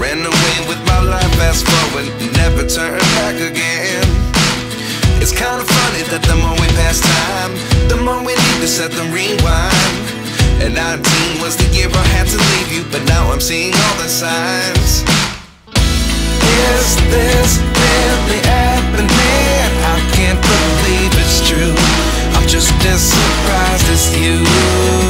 ran away with my life, fast forward, never turn back again. It's kind of funny that the more we pass time, the more we need to set the rewind. And 19 was the year I had to leave you, but now I'm seeing all the signs. Is this really happening? I can't believe it's true. I'm just as surprised as you.